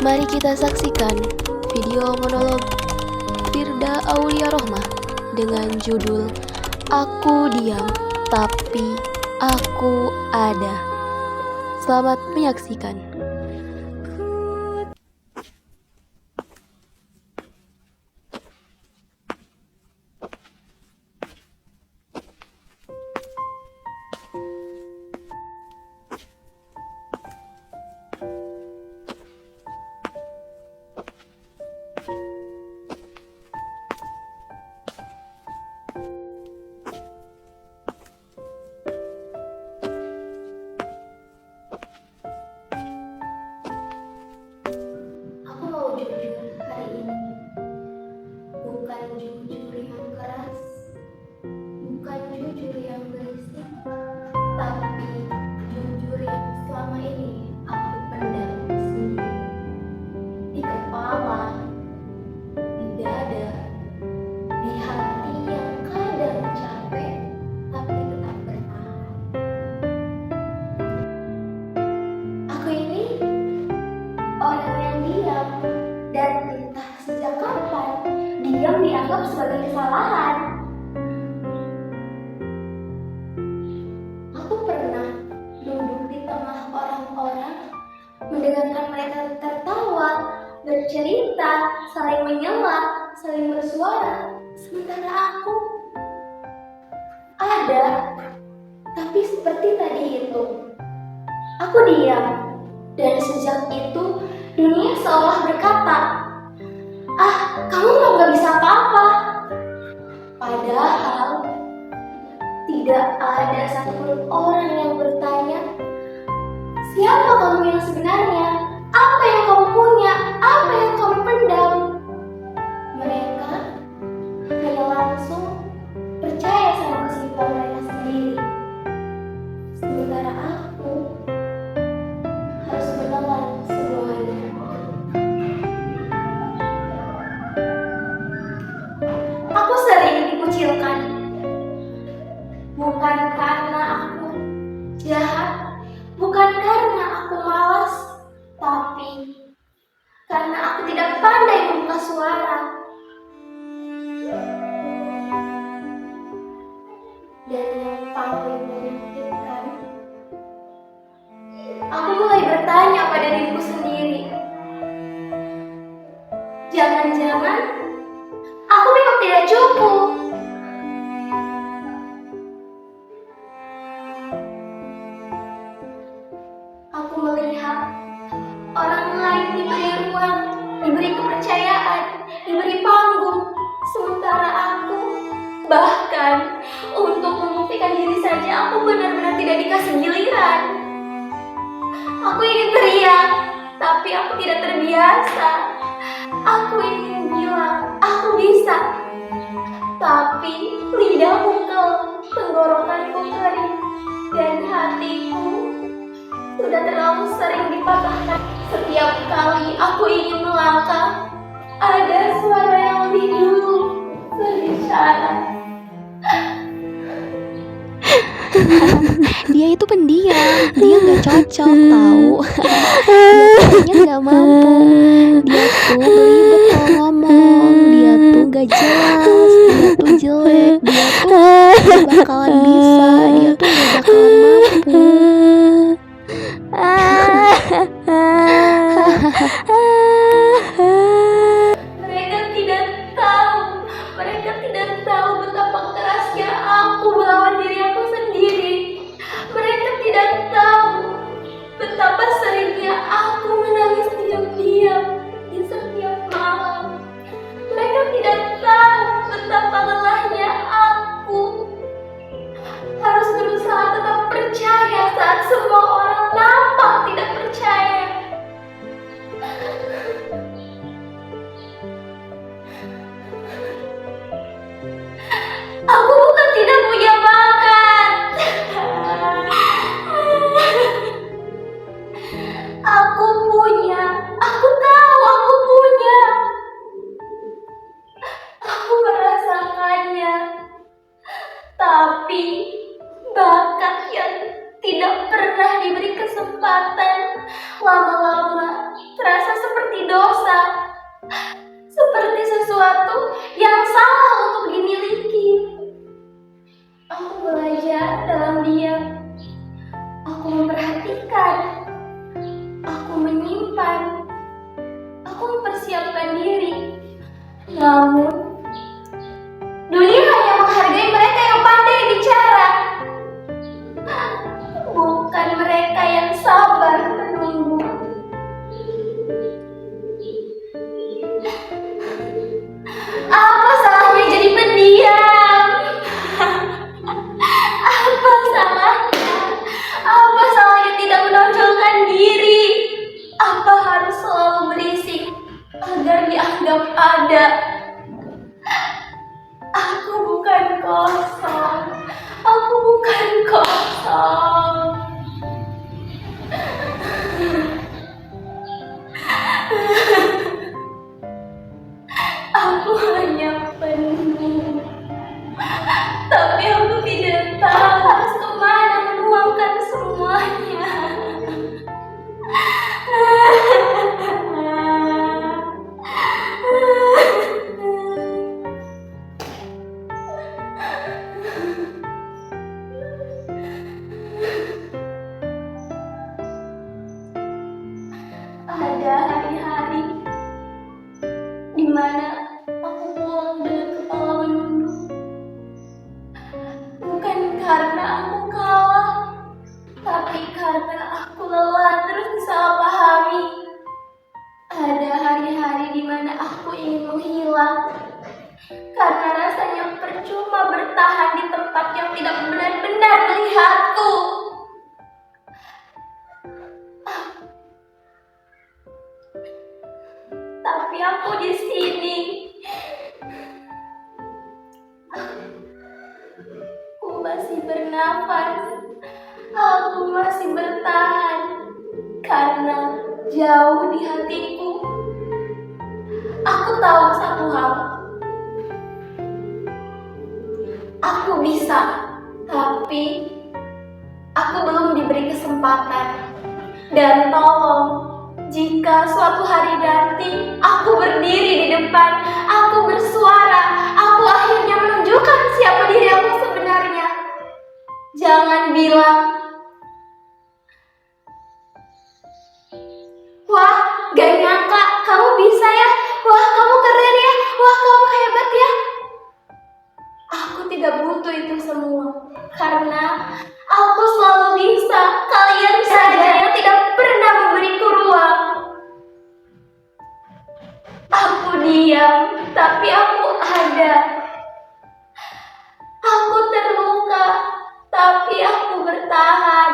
Mari kita saksikan video monolog Firda Aulia Rohmah dengan judul Aku Diam Tapi Aku Ada. Selamat menyaksikan. Aku mau jujur hari ini, bukan jujur yang keras, bukan jujur yang berisik, tapi jujur yang selama ini aku pendam sendiri. Di kepala, di dada, di hati yang kadang capek, tapi tetap bertahan. Aku ini orang yang diam, dan entah sejak kapan diam dianggap sebagai kesalahan. Aku pernah duduk di tengah orang-orang, mendengarkan mereka tertawa, bercerita, saling menyela, saling bersuara. Sementara aku ada, tapi seperti tadi itu, aku diam. Dan sejak itu, dunia seolah berkata, kamu mau gak bisa apa-apa. Padahal, tidak ada satupun orang yang bertanya, siapa kamu yang sebenarnya? Apa yang kamu punya? Apa yang kamu pendam? Mereka hanya langsung percaya sama kesimpulan mereka sendiri. Sementara aku harus menelan semuanya. Aku sering dikucilkan, bukan karena aku jahat, bukan karena aku malas, tapi karena aku tidak pandai membuka suara. Dan yang paling menyakitkan, aku mulai bertanya pada diriku sendiri, jangan-jangan aku memang tidak cukup. Aku melihat orang lain diberi ruang, diberi kepercayaan, diberi panggung, sementara aku bahkan untuk membuktikan diri saja aku benar-benar tidak dikasih giliran. Aku ingin teriak, tapi aku tidak terbiasa. Aku ingin bilang, aku bisa, tapi lidahku kelam, tenggorokanku kering, dan hatiku sudah terlalu sering dipatahkan. Setiap kali aku ingin melangkah, ada suara yang lebih dulu berbicara. Dia itu pendiam, dia gak cocok tahu. Dia kayaknya gak mampu. Dia tuh belibet kalau ngomong. Dia tuh gak jelas. Dia tuh jelek. Dia tuh gak bakalan bisa. Dia tuh gak bakalan mampu. Mereka tidak tahu betapa kerasnya aku melawan diri aku sendiri. Mereka tidak tahu betapa seringnya aku menangis diam-diam di setiap malam. Mereka tidak tahu betapa lelahnya aku harus berusaha tetap percaya saat seperti sesuatu yang salah untuk dimiliki. Aku belajar dalam diam. Aku memperhatikan. Aku menyimpan. Aku mempersiapkan diri. Namun, dunia hanya menghargai mereka yang pandai bicara, bukan mereka yang sabar menunggu. Apa salahnya jadi pendiam? Apa salahnya? Apa salahnya tidak menonjolkan diri? Apa harus selalu berisik agar dianggap ada? Aku bukan kosong. Aku bukan kosong. Aku hanya penuh. Tapi aku tidak tahu harus kemana menuangkan semuanya. Ada hari-hari di mana aku pulang dengan kepala menunduk. Bukan karena aku kalah, tapi karena aku lelah terus disalahpahami. Ada hari-hari di mana aku ingin menghilang, karena rasanya percuma bertahan di tempat yang tidak benar-benar melihatku. Tapi aku di sini. Aku masih bernafas. Aku masih bertahan karena jauh di hatiku. Aku tahu satu hal. Aku bisa, tapi aku belum diberi kesempatan. Dan tolong, jika suatu hari nanti aku berdiri di depan, aku bersuara, aku akhirnya menunjukkan siapa diri aku sebenarnya. Jangan bilang, wah, gak nyangka kamu bisa ya, wah kamu keren ya, wah kamu hebat ya. Aku tidak butuh itu semua, karena aku selalu bisa. Kalian saja yang tidak pernah memberiku ruang. Aku diam, tapi aku ada. Aku terluka, tapi aku bertahan.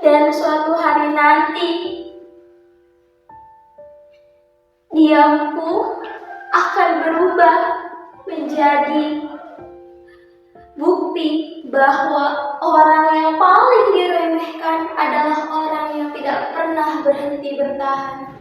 Dan suatu hari nanti, diamku akan berubah menjadi bukti bahwa orang yang paling diremehkan adalah orang yang tidak pernah berhenti bertahan.